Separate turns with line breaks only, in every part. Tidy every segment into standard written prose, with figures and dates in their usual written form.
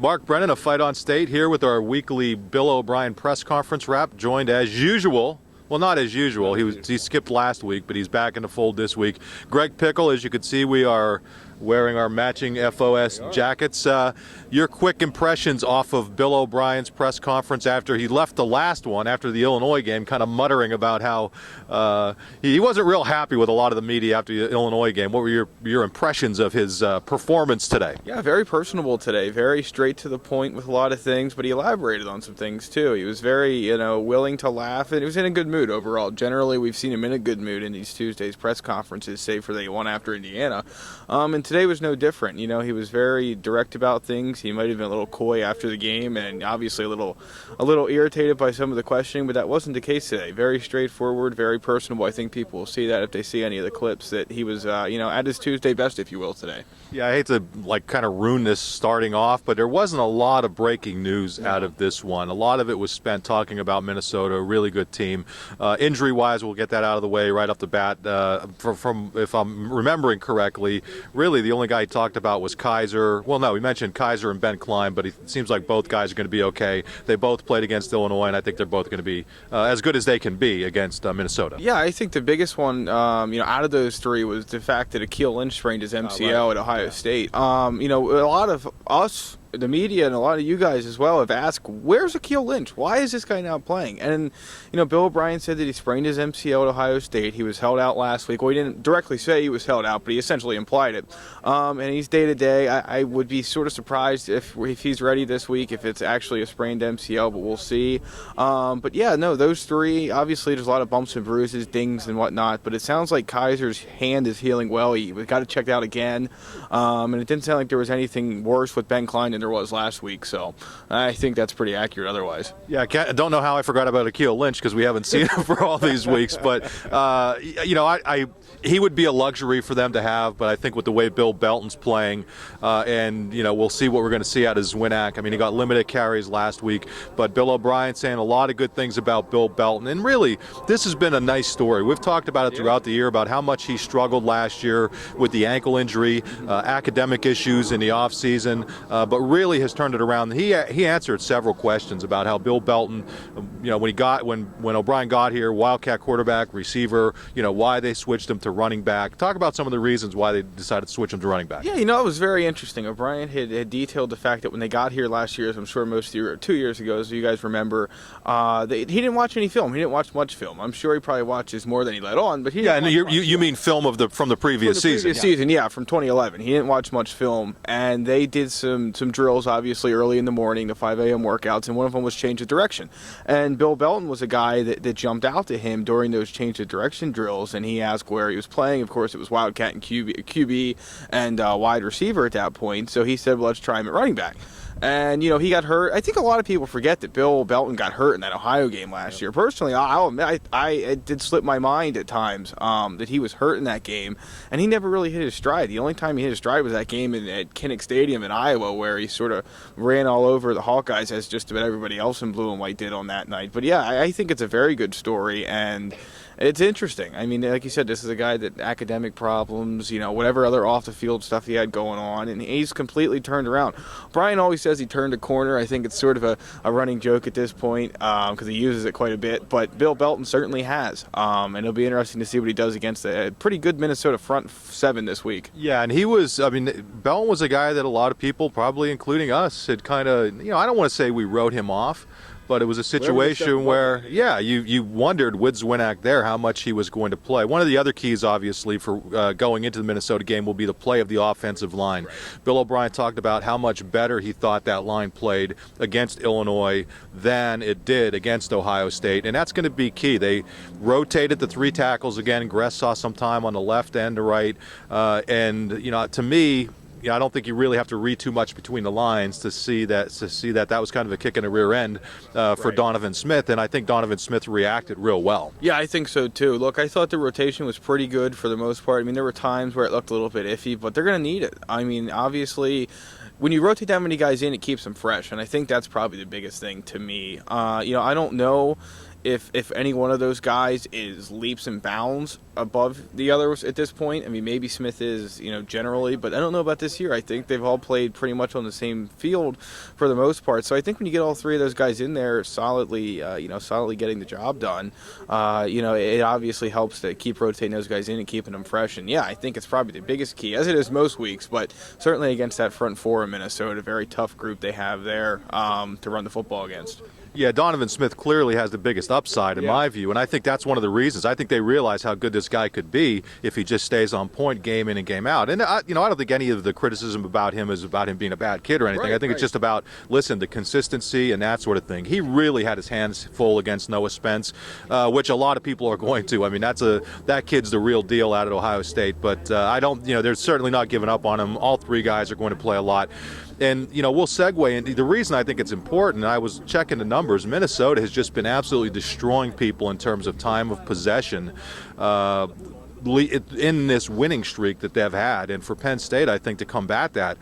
Mark Brennan of Fight on State here with our weekly Bill O'Brien press conference wrap, joined as usual. Well, not as usual. He skipped last week, but he's back in the fold this week. Greg Pickel, as you can see, we are wearing our matching FOS jackets. Your quick impressions off of Bill O'Brien's press conference after he left the last one, after the Illinois game, kind of muttering about how he wasn't real happy with a lot of the media after the Illinois game. What were your impressions of his performance today?
Yeah, very personable today, very straight to the point with a lot of things, but he elaborated on some things too. He was very, willing to laugh, and he was in a good mood overall. Generally, we've seen him in a good mood in these Tuesdays press conferences, save for the one after Indiana. And today was no different. He was very direct about things. He might have been a little coy after the game, and obviously a little irritated by some of the questioning, but that wasn't the case today. Very straightforward, very personable. I think people will see that if they see any of the clips, that he was, at his Tuesday best, if you will, today.
Yeah, I hate to kind of ruin this starting off, but there wasn't a lot of breaking news out of this one. A lot of it was spent talking about Minnesota, a really good team. Injury-wise, we'll get that out of the way right off the bat. From if I'm remembering correctly, really the only guy he talked about was Kaiser. Well, no, he mentioned Kaiser and Ben Klein, but it seems like both guys are going to be okay. They both played against Illinois, and I think they're both going to be as good as they can be against Minnesota.
Yeah, I think the biggest one, out of those three was the fact that Akeel Lynch sprained his MCL at Ohio State. A lot of us, the media, and a lot of you guys as well have asked, where's Akeel Lynch? Why is this guy not playing? And, Bill O'Brien said that he sprained his MCL at Ohio State. He was held out last week. Well, he didn't directly say he was held out, but he essentially implied it. And he's day-to-day. I would be sort of surprised if he's ready this week, if it's actually a sprained MCL, but we'll see. But yeah, no, those three, obviously there's a lot of bumps and bruises, dings and whatnot, but it sounds like Kaiser's hand is healing well. He got it checked out again. And it didn't sound like there was anything worse with Ben Klein than there was last week, so I think that's pretty accurate otherwise.
Yeah, I don't know how I forgot about Akeel Lynch because we haven't seen him for all these weeks, but he would be a luxury for them to have, but I think with the way Bill Belton's playing, and we'll see what we're going to see out of Zwinak. I mean, he got limited carries last week, but Bill O'Brien saying a lot of good things about Bill Belton, and really, this has been a nice story. We've talked about it throughout the year about how much he struggled last year with the ankle injury, academic issues in the offseason, but really has turned it around. He answered several questions about how Bill Belton, when O'Brien got here, Wildcat quarterback, receiver, why they switched him to running back. Talk about some of the reasons why they decided to switch him to running back.
Yeah, it was very interesting. O'Brien had detailed the fact that when they got here last year, as I'm sure most of you, or 2 years ago, as you guys remember, he didn't watch any film. He didn't watch much film. I'm sure he probably watches more than he let on, but he didn't
you mean film from the previous season?
From 2011. He didn't watch much film, and they did some drills, obviously, early in the morning, the 5 a.m. workouts, and one of them was change of direction. And Bill Belton was a guy that jumped out to him during those change of direction drills, and he asked where he was playing. Of course, it was Wildcat and QB and wide receiver at that point, so he said, well, let's try him at running back. And, he got hurt. I think a lot of people forget that Bill Belton got hurt in that Ohio game last year. Personally, I'll admit, it did slip my mind at times that he was hurt in that game, and he never really hit his stride. The only time he hit his stride was that game at Kinnick Stadium in Iowa, where he sort of ran all over the Hawkeyes, as just about everybody else in blue and white did on that night. But, yeah, I think it's a very good story, and it's interesting. I mean, like you said, this is a guy that academic problems, whatever other off-the-field stuff he had going on, and he's completely turned around. Brian always says he turned a corner. I think it's sort of a running joke at this point because he uses it quite a bit, but Bill Belton certainly has, and it'll be interesting to see what he does against a pretty good Minnesota front seven this week.
Yeah, and Belton was a guy that a lot of people, probably including us, had kind of, I don't want to say we wrote him off, but it was a situation where, you wondered with Zwinak there how much he was going to play. One of the other keys, obviously, for going into the Minnesota game will be the play of the offensive line. Right. Bill O'Brien talked about how much better he thought that line played against Illinois than it did against Ohio State, and that's going to be key. They rotated the three tackles again. Gress saw some time on the left and the right, and to me, I don't think you really have to read too much between the lines to see that was kind of a kick in the rear end for Donovan Smith, and I think Donovan Smith reacted real well.
Yeah, I think so too. Look, I thought the rotation was pretty good for the most part. I mean, there were times where it looked a little bit iffy, but they're going to need it. I mean, obviously, when you rotate that many guys in, it keeps them fresh, and I think that's probably the biggest thing to me. I don't know if any one of those guys is leaps and bounds above the others at this point. I mean, maybe Smith is, generally, but I don't know about this year. I think they've all played pretty much on the same field for the most part. So I think when you get all three of those guys in there solidly, solidly getting the job done, it obviously helps to keep rotating those guys in and keeping them fresh. And yeah, I think it's probably the biggest key, as it is most weeks, but certainly against that front four in Minnesota, a very tough group they have there to run the football against.
Yeah, Donovan Smith clearly has the biggest upside in my view, and I think that's one of the reasons. I think they realize how good this guy could be if he just stays on point game in and game out. And I don't think any of the criticism about him is about him being a bad kid or anything. I think it's just about, the consistency and that sort of thing. He really had his hands full against Noah Spence, which a lot of people are going to. I mean, that kid's the real deal out at Ohio State, but they're certainly not giving up on him. All three guys are going to play a lot. And, we'll segue. And the reason I think it's important, I was checking the numbers, Minnesota has just been absolutely destroying people in terms of time of possession in this winning streak that they've had. And for Penn State, I think to combat that,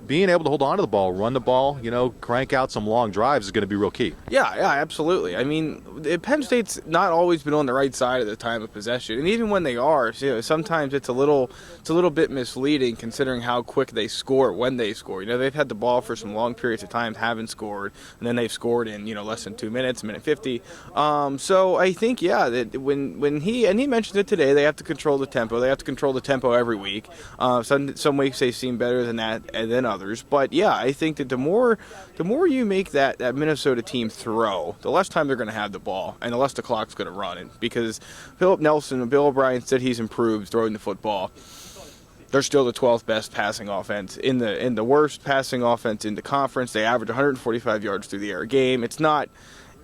being able to hold on to the ball, run the ball, crank out some long drives is going to be real key.
Yeah, absolutely. I mean, Penn State's not always been on the right side of the time of possession, and even when they are, sometimes it's a little bit misleading considering how quick they score when they score. They've had the ball for some long periods of time, haven't scored, and then they've scored in less than 2 minutes, minute 50. So I think that when he mentioned it today, they have to control the tempo. They have to control the tempo every week. Some weeks they seem better than that than others. But yeah, I think that the more you make that Minnesota team throw, the less time they're going to have the ball and the less the clock's going to run it. Because Philip Nelson and Bill O'Brien said he's improved throwing the football. They're still the 12th best passing offense in the worst passing offense in the conference. They average 145 yards through the air a game.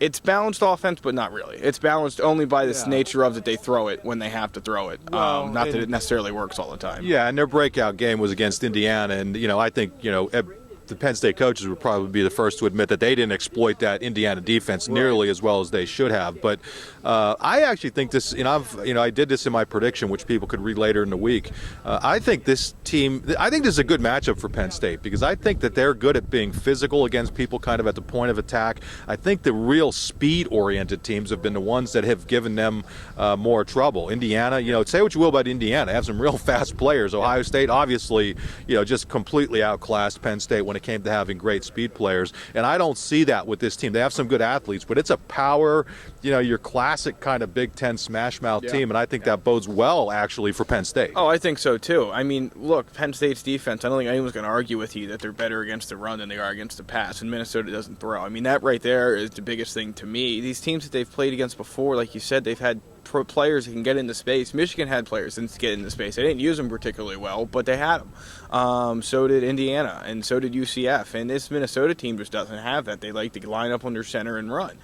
It's balanced offense, but not really. It's balanced only by this nature of that they throw it when they have to throw it. Not that it necessarily works all the time.
Yeah, and their breakout game was against Indiana, and I think the Penn State coaches would probably be the first to admit that they didn't exploit that Indiana defense nearly as well as they should have. But I actually think this, I did this in my prediction, which people could read later in the week. I think this is a good matchup for Penn State because I think that they're good at being physical against people kind of at the point of attack. I think the real speed-oriented teams have been the ones that have given them more trouble. Indiana, say what you will about Indiana, they have some real fast players. Ohio State, obviously, just completely outclassed Penn State when it came to having great speed players, and I don't see that with this team. They have some good athletes, but it's a power, your classic kind of Big Ten smash mouth team, and I think that bodes well actually for Penn State.
Oh, I think so too. I mean, look, Penn State's defense, I don't think anyone's going to argue with you that they're better against the run than they are against the pass, and Minnesota doesn't throw. I mean, that right there is the biggest thing to me. These teams that they've played against before, like you said, they've had players that can get into space. Michigan had players that can get into space. They didn't use them particularly well, but they had them. So did Indiana, and so did UCF. And this Minnesota team just doesn't have that. They like to line up under center and run.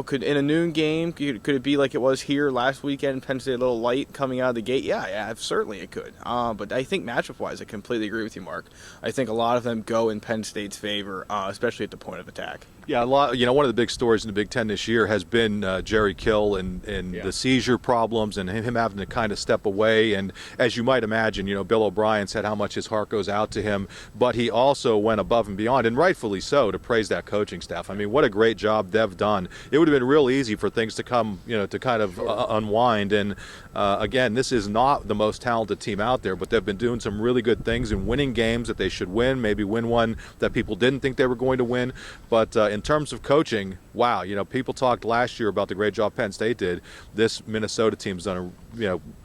Could in a noon game, could it be like it was here last weekend? Penn State a little light coming out of the gate. Yeah, certainly it could. But I think matchup-wise, I completely agree with you, Mark. I think a lot of them go in Penn State's favor, especially at the point of attack.
Yeah, a lot. One of the big stories in the Big Ten this year has been Jerry Kill and the seizure problems and him having to kind of step away. And as you might imagine, Bill O'Brien said how much his heart goes out to him, but he also went above and beyond, and rightfully so, to praise that coaching staff. I mean, what a great job they've done. It would have been real easy for things to come, to kind of unwind. And again, this is not the most talented team out there, but they've been doing some really good things and winning games that they should win, maybe win one that people didn't think they were going to win. But in terms of coaching, wow, people talked last year about the great job Penn State did. This Minnesota team's done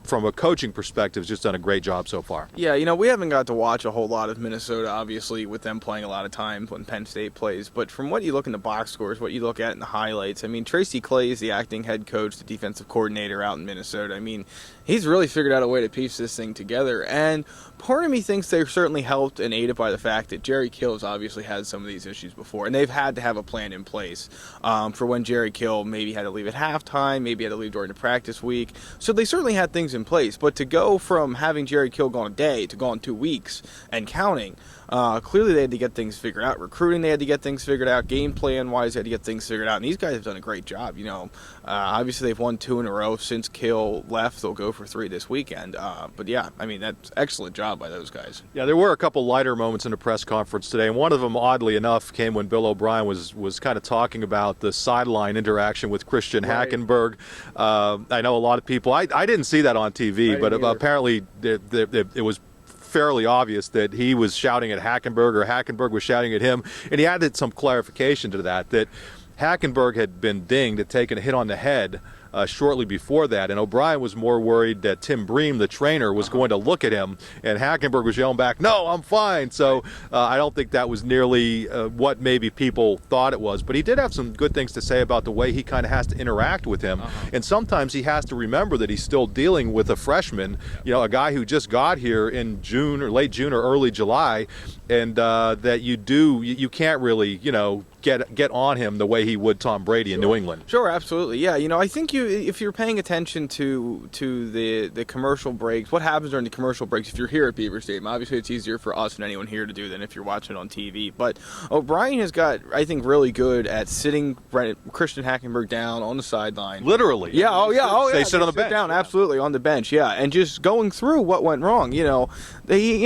from a coaching perspective, has just done a great job so far.
Yeah, we haven't got to watch a whole lot of Minnesota, obviously, with them playing a lot of time when Penn State plays. But from what you look in the box scores, what you look at in the highlights, I mean, Tracy Clay is the acting head coach, the defensive coordinator out in Minnesota. I mean, he's really figured out a way to piece this thing together. And part of me thinks they're certainly helped and aided by the fact that Jerry Kill's obviously had some of these issues before. And they've had to have a plan in place for when Jerry Kill maybe had to leave at halftime, maybe had to leave during the practice week. So they certainly had things in place. But to go from having Jerry Kill gone a day to gone 2 weeks and counting, clearly they had to get things figured out. Recruiting, they had to get things figured out. Game plan-wise, they had to get things figured out. And these guys have done a great job. Obviously they've won 2 in a row since Kill left. They'll go for 3 this weekend. But yeah, I mean, that's excellent job by those guys.
Yeah, there were a couple lighter moments in the press conference today, and one of them, oddly enough, came when Bill O'Brien was kind of talking about the sideline interaction with Christian Hackenberg. I know a lot of people, I didn't see that on TV, but apparently it was fairly obvious that he was shouting at Hackenberg or Hackenberg was shouting at him, and he added some clarification to that Hackenberg had been dinged, had taken a hit on the head shortly before that, and O'Brien was more worried that Tim Bream, the trainer, was going to look at him, and Hackenberg was yelling back, "No, I'm fine." So I don't think that was nearly what maybe people thought it was, but he did have some good things to say about the way he kind of has to interact with him, and sometimes he has to remember that he's still dealing with a freshman, a guy who just got here in June or late June or early July, and that you can't really, get on him the way he would Tom Brady in New England.
Sure, absolutely. Yeah, I think if you're paying attention to the commercial breaks, what happens during the commercial breaks if you're here at Beaver Stadium? Obviously, it's easier for us and anyone here to do than if you're watching on TV. But O'Brien has got, I think, really good at sitting Christian Hackenberg down on the sideline.
Literally.
Yeah,
They sit on the bench.
Down, absolutely, on the bench, yeah. And just going through what went wrong. He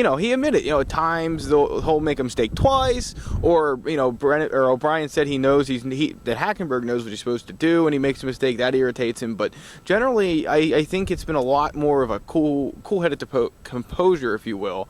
admitted, at times he'll make a mistake twice, or, Brennan or O'Brien said he knows that Hackenberg knows what he's supposed to do, and he makes a mistake that irritates him. But generally, I think it's been a lot more of a cool-headed composure, if you will,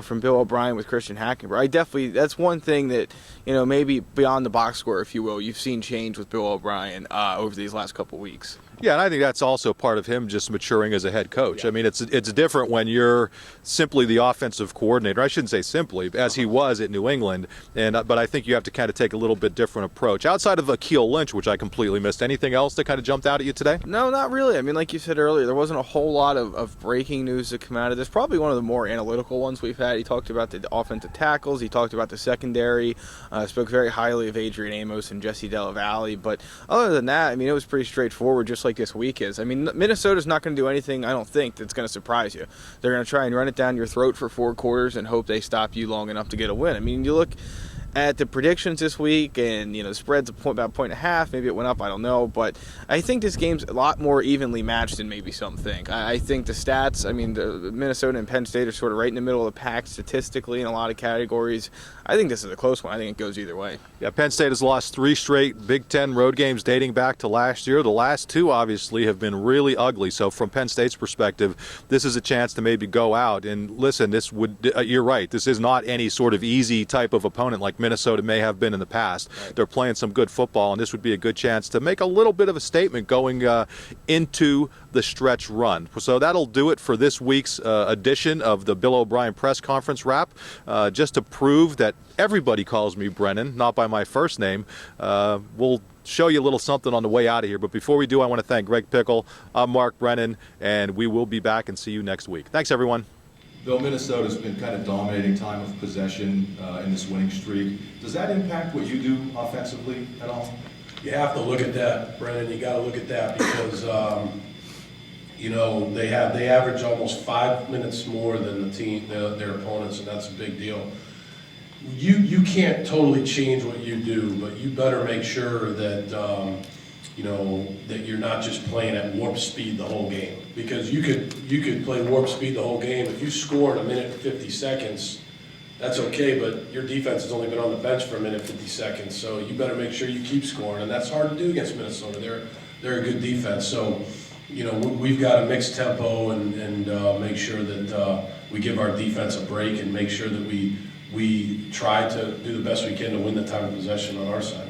from Bill O'Brien with Christian Hackenberg. That's one thing that maybe beyond the box score, if you will, you've seen change with Bill O'Brien over these last couple weeks.
Yeah, and I think that's also part of him just maturing as a head coach. Yeah. I mean, it's different when you're simply the offensive coordinator. I shouldn't say simply, as he was at New England. But I think you have to kind of take a little bit different approach. Outside of Akeel Lynch, which I completely missed, anything else that kind of jumped out at you today?
No, not really. I mean, like you said earlier, there wasn't a whole lot of breaking news that come out of this. Probably one of the more analytical ones we've had. He talked about the offensive tackles. He talked about the secondary. Spoke very highly of Adrian Amos and Jesse Della Valle. But other than that, I mean, it was pretty straightforward, just like this week is. I mean, Minnesota's not going to do anything, I don't think, that's going to surprise you. They're going to try and run it down your throat for 4 quarters and hope they stop you long enough to get a win. I mean, you look at the predictions this week, and the spread's about a point and a half. Maybe it went up, I don't know, but I think this game's a lot more evenly matched than maybe some think. I think the stats, I mean, the Minnesota and Penn State are sort of right in the middle of the pack statistically in a lot of categories. I think this is a close one. I think it goes either way.
Yeah, Penn State has lost 3 straight Big Ten road games dating back to last year. The last 2 obviously have been really ugly. So from Penn State's perspective, this is a chance to maybe go out and listen. You're right. This is not any sort of easy type of opponent like Minnesota may have been in the past. Right. They're playing some good football, and this would be a good chance to make a little bit of a statement going into the stretch run. So that'll do it for this week's edition of the Bill O'Brien press conference wrap. Just to prove that everybody calls me Brennan, not by my first name. We'll show you a little something on the way out of here. But before we do, I want to thank Greg Pickel. I'm Mark Brennan, and we will be back and see you next week. Thanks, everyone. Bill, Minnesota's been kind of dominating time of possession in this winning streak. Does that impact what you do offensively at all?
You have to look at that, Brennan. You got to look at that because they average almost 5 minutes more than their opponents, and that's a big deal. You can't totally change what you do, but you better make sure that that you're not just playing at warp speed the whole game, because you could play warp speed the whole game. If you score in 1 minute and 50 seconds, that's okay, but your defense has only been on the bench for 1 minute and 50 seconds, so you better make sure you keep scoring, and that's hard to do against Minnesota. They're a good defense, so we've got to mix tempo and make sure that we give our defense a break and make sure that we try to do the best we can to win the time of possession on our side.